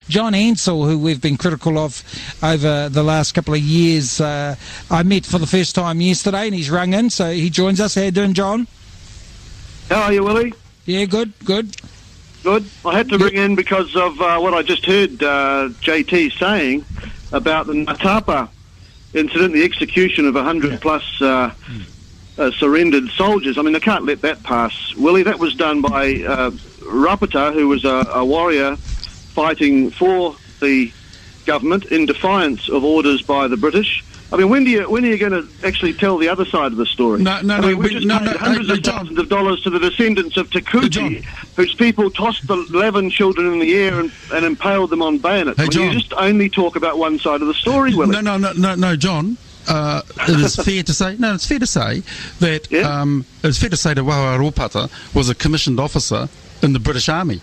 John Ansell, who we've been critical of over the last couple of years. I met for the first time yesterday, and he's rung in, so he joins us. How you doing, John? How are you, Willie? Yeah, good. Good. I had to ring in because of what I just heard JT saying about the Ngatapa incident, the execution of 100-plus surrendered soldiers. I mean, I can't let that pass, Willie. That was done by Rapata, who was a warrior fighting for the government in defiance of orders by the British. I mean, when are you going to actually tell the other side of the story? We just paid hundreds of thousands of dollars to the descendants of Takuti, whose people tossed the 11 children in the air and impaled them on bayonets. You just only talk about one side of the story, Willie. No, John. It is fair to say. No, it's fair to say that it's fair to say that Waharopata was a commissioned officer in the British Army.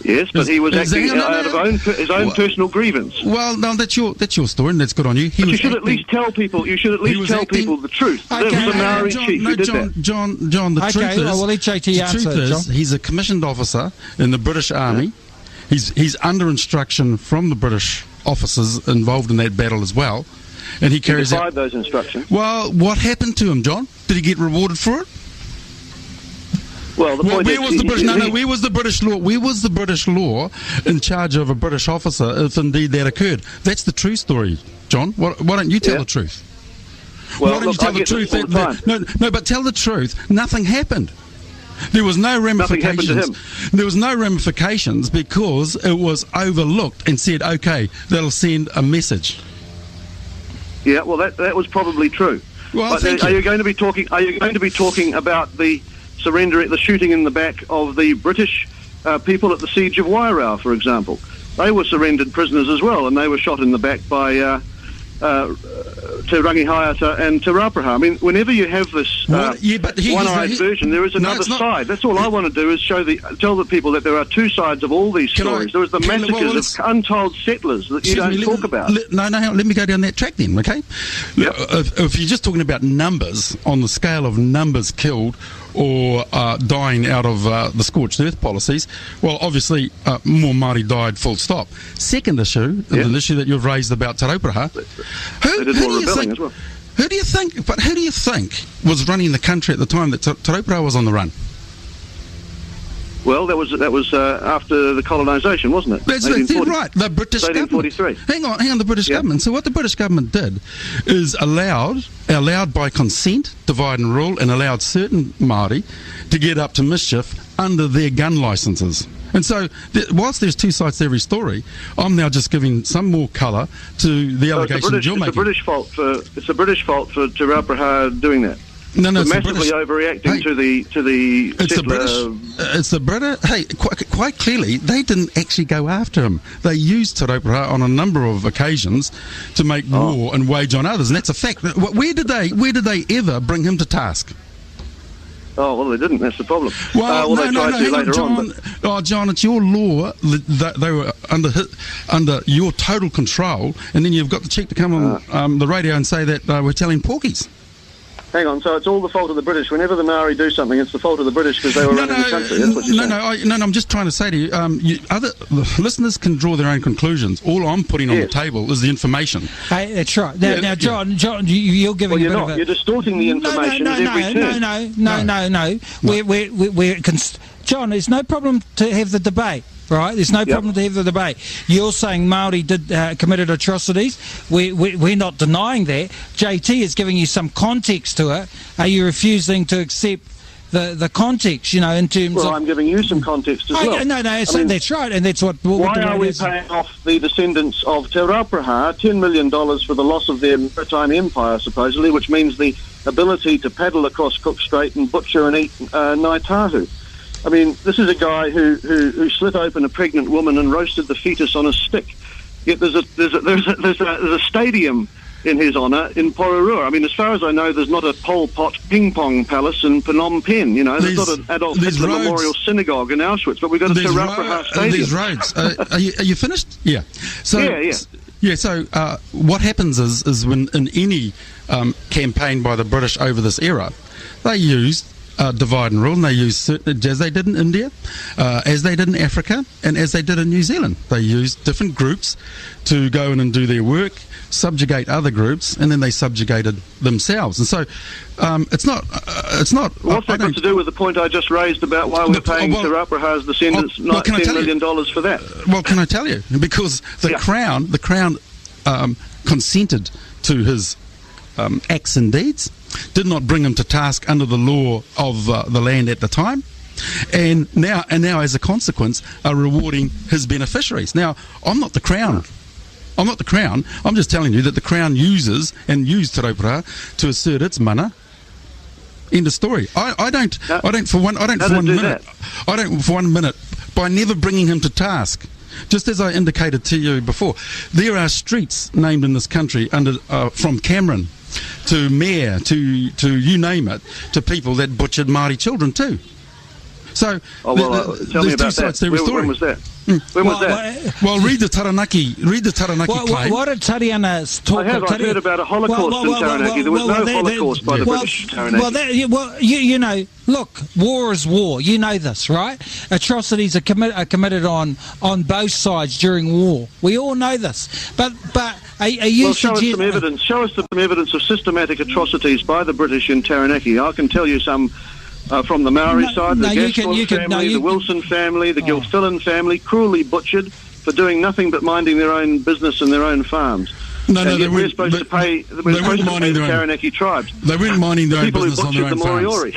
Yes, but he was acting out of his own personal grievance. Well, no, that's your story, and that's good on you. You should at least tell people. You should at least tell people the truth. Okay, that was the Maori chief who did that. John. The truth is, he's a commissioned officer in the British Army. He's under instruction from the British officers involved in that battle as well, and he carries out those instructions. Well, what happened to him, John? Did he get rewarded for it? Well, where was the British law? Where was the British law in charge of a British officer if indeed that occurred? That's the true story, John. Why don't you tell the truth? Well, why don't you tell the truth? But tell the truth. Nothing happened. There was no ramifications. There was no ramifications because it was overlooked and said, "Okay, that'll send a message." Yeah, well, that was probably true. Well, but are you going to be talking? Are you going to be talking about the surrender, the shooting in the back of the British people at the siege of Wairau, for example? They were surrendered prisoners as well, and they were shot in the back by Te Rangihaiata and Te Rauparaha. I mean, whenever you have this one-eyed version, there is another side. That's all I want to do is tell the people that there are two sides of all these stories. There is the massacres of untold settlers that you don't talk about. Let me go down that track then, okay? Yep. If you're just talking about numbers, on the scale of numbers killed or dying out of the scorched earth policies, well, obviously more Māori died, full stop. Second issue, the issue that you've raised about Te Rauparaha, who do you think was running the country at the time that Te Rauparaha was on the run? Well, that was after the colonisation, wasn't it? That's right. The British government. 1843. Hang on. The British government. So what the British government did is allowed by consent, divide and rule, and allowed certain Māori to get up to mischief under their gun licences. And so, whilst there's two sides to every story, I'm now just giving some more colour to the allegations you're making. It's the British fault for Te Rauparaha doing that. No, massively overreacting to the It's the British. Hey, quite clearly, they didn't actually go after him. They used Te Rauparaha on a number of occasions to make war and wage on others, and that's a fact. Where did they ever bring him to task? Oh, well, they didn't. That's the problem. They tried to later on. Oh, John, it's your law. They were under your total control, and then you've got the cheek to come on the radio and say that we're telling porkies. Hang on, so it's all the fault of the British. Whenever the Maori do something, it's the fault of the British because they were running the country. That's what you're saying. I'm just trying to say to you, other listeners can draw their own conclusions. All I'm putting on the table is the information. Hey, that's right. Now, John, you're giving a bit of a... You're distorting the information with every turn. No. John, there's no problem to have the debate. Right, there's no problem to have the debate. You're saying Māori committed atrocities. We're not denying that. JT is giving you some context to it. Are you refusing to accept the context? In terms of. Well, I'm giving you some context as well. No, that's right, and that's what. Why are we paying off the descendants of Te Rauparaha $10 million for the loss of their maritime empire, supposedly, which means the ability to paddle across Cook Strait and butcher and eat Ngāi Tahu? I mean, this is a guy who slit open a pregnant woman and roasted the fetus on a stick. Yet there's a stadium in his honour in Pororua. I mean, as far as I know, there's not a Pol Pot ping pong palace in Phnom Penh. There's not an Adolf Hitler Memorial Synagogue in Auschwitz, but we've got a Te Rauparaha stadium. There's roads. Are you finished? Yeah. So, yeah. So what happens is when in any campaign by the British over this era, they used divide and rule, and they used certain, as they did in India, as they did in Africa, and as they did in New Zealand. They used different groups to go in and do their work, subjugate other groups, and then they subjugated themselves. And so it's not. What's that got to do with the point I just raised about why we're paying Te Rauparaha's descendants $10 million for that? Well, can I tell you? Because the Crown consented to his acts and deeds, did not bring him to task under the law of the land at the time, and now as a consequence are rewarding his beneficiaries. Now, I'm not the Crown. I'm just telling you that the Crown used Te Rauparaha to assert its mana. End of story. I don't for one minute by never bringing him to task. Just as I indicated to you before, there are streets named in this country from Cameron to Mayor to you name it, to people that butchered Māori children too. So tell me about that. When was that? When was that? Well, read the Taranaki claim. What did Tariana talk about? I've heard about a Holocaust in Taranaki. There was no Holocaust by the British in Taranaki. You know, look, war is war. You know this, right? Atrocities are committed on both sides during war. We all know this. But are you show us some evidence. Show us some evidence of systematic atrocities by the British in Taranaki. I can tell you some. From the Maori side, the Gaskell family, the Wilson family, the Gilfillan family, cruelly butchered for doing nothing but minding their own business and their own farms. We're supposed to pay the Taranaki tribes. They weren't minding their own business on their own farms.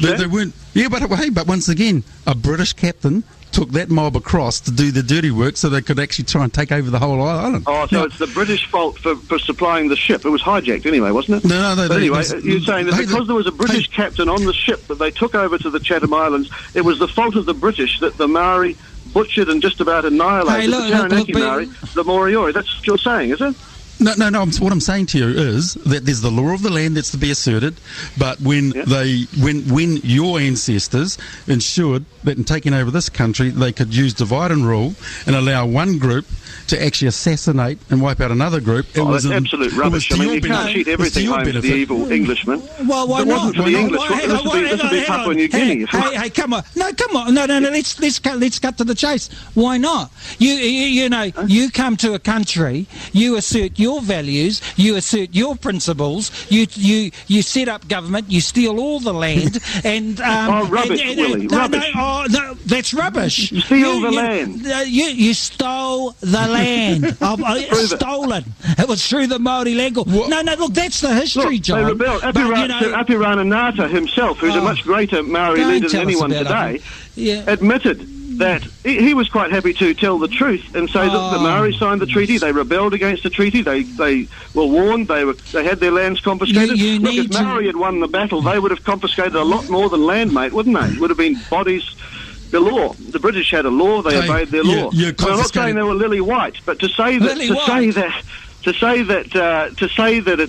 They weren't. Yeah, but once again, a British captain took that mob across to do the dirty work so they could actually try and take over the whole island. Oh, so it's the British fault for supplying the ship. It was hijacked anyway, wasn't it? No. But anyway, you're saying that because there was a British captain on the ship that they took over to the Chatham Islands, it was the fault of the British that the Maori butchered and just about annihilated the Taranaki Maori, the Moriori. That's what you're saying, is it? No. What I'm saying to you is that there's the law of the land that's to be asserted, but when your ancestors ensured that in taking over this country, they could use divide and rule and allow one group to actually assassinate and wipe out another group. That's absolute rubbish. I mean, you can't cheat everything home to the evil Englishmen. Well, why not? It wasn't for the English. This would be Papua New Guinea. Hey, come on. No, let's cut to the chase. Why not? You know, you come to a country, you assert your values, you assert your principles, you set up government, you steal all the land, and rubbish, Willie, rubbish. No, that's rubbish. You steal the land. You stole the land. Stolen. It was through the Māori land. No, look, that's the history, John. They rebelled. Apirananata himself, who's a much greater Maori leader than anyone today, admitted that he was quite happy to tell the truth and say that the Maori signed the treaty. They rebelled against the treaty. They were warned. They had their lands confiscated. Look, if Maori had won the battle, they would have confiscated a lot more than land, mate, wouldn't they? It would have been bodies galore. The British had a law. They obeyed their law. I'm not saying they were lily white, but to say that it's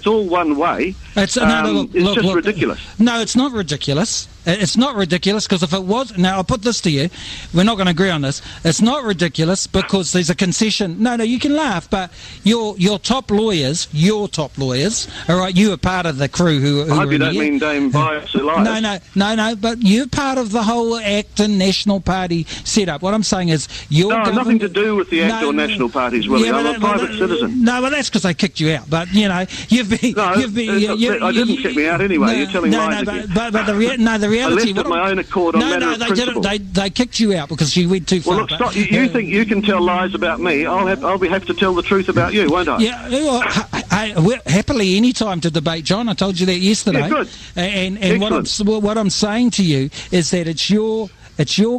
all one way is just ridiculous. No, it's not ridiculous. It's not ridiculous because if it was... Now, I'll put this to you. We're not going to agree on this. It's not ridiculous because there's a concession. No, you can laugh, but your top lawyers, all right, you were part of the crew who I hope you don't mean Dame Bias Elias. No, but you're part of the whole Acton National Party setup. What I'm saying is... nothing to do with the Acton National Parties, Willie. I'm a private citizen. No, well, that's because they kicked you out. But, you know, you've been... I didn't kick me out anyway. You're telling lies again. But the reality... I left of my own accord on matter of principle. They kicked you out because you went too far. Well, look, stop. You think you can tell lies about me? I'll have to tell the truth about you, won't I? Yeah. Well, we're happily any time to debate, John. I told you that yesterday. Yeah, good. And what I'm saying to you is that it's your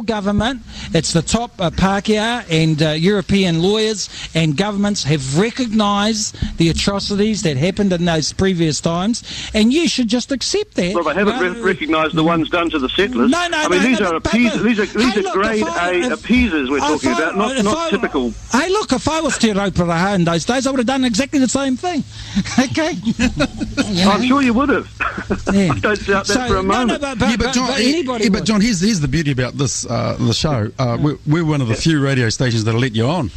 government, it's the top Pākehā and European lawyers and governments have recognised the atrocities that happened in those previous times, and you should just accept that. Well, they haven't recognised the ones done to the settlers. These are grade A appeasers we're talking about, not typical. Hey, look, if I was Te Rauparaha in those days, I would have done exactly the same thing. Okay? I'm sure you would have. I don't doubt that for a moment. But John, here's the beauty about about this the show. We're one of the few radio stations that'll let you on.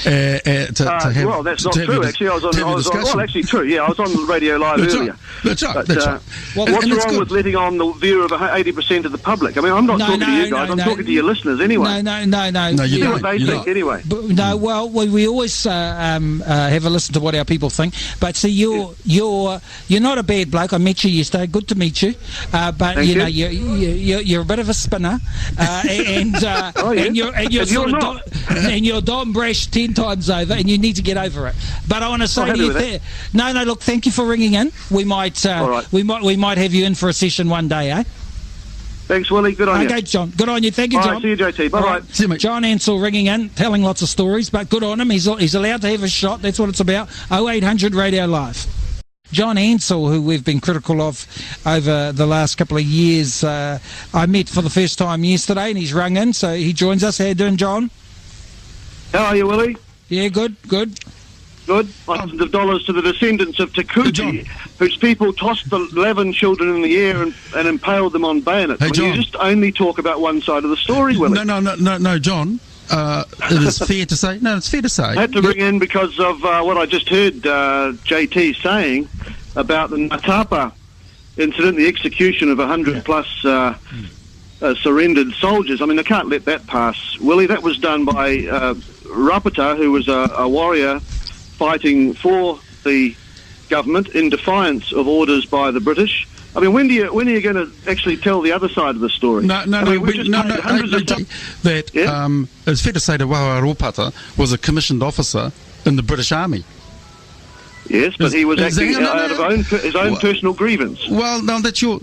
Well, that's not true. Actually, I was on. Actually, true. Yeah, I was on Radio Live earlier. That's right. What's wrong with letting on the view of 80% of the public? I mean, I'm not talking to you guys. I'm talking to your listeners anyway. No, you don't. What they think anyway. No, well, we always have a listen to what our people think. But see, you're not a bad bloke. I met you yesterday. Good to meet you. But you're a bit of a spinner, and you're Don Brash 10 times over, and you need to get over it. But I want to say to you, look, thank you for ringing in. We might have you in for a session one day, eh? Thanks, Willie. Good on you. Okay, John. Good on you. Thank you, John. Right, see you, JT. Bye-bye. Right. See you, mate. John Ansell ringing in, telling lots of stories, but good on him. He's allowed to have a shot. That's what it's about. 0800 Radio Live. John Ansell, who we've been critical of over the last couple of years, I met for the first time yesterday, and he's rung in, so he joins us. How you doing, John? How are you, Willie? Yeah, good. Hundreds of dollars to the descendants of Takuti, whose people tossed the 11 children in the air and impaled them on bayonets. Hey, John. You just only talk about one side of the story, Willie. No, John. It is fair to say. No, it's fair to say. I had to ring in because of what I just heard JT saying about the Natapa incident, the execution of 100-plus surrendered soldiers. I mean, I can't let that pass, Willie. That was done by Rapata, who was a warrior fighting for the government in defiance of orders by the British. I mean, when are you going to actually tell the other side of the story? It's fair to say that Rapata was a commissioned officer in the British Army. Yes, but he was acting out of his own personal grievance. Well, no, that's your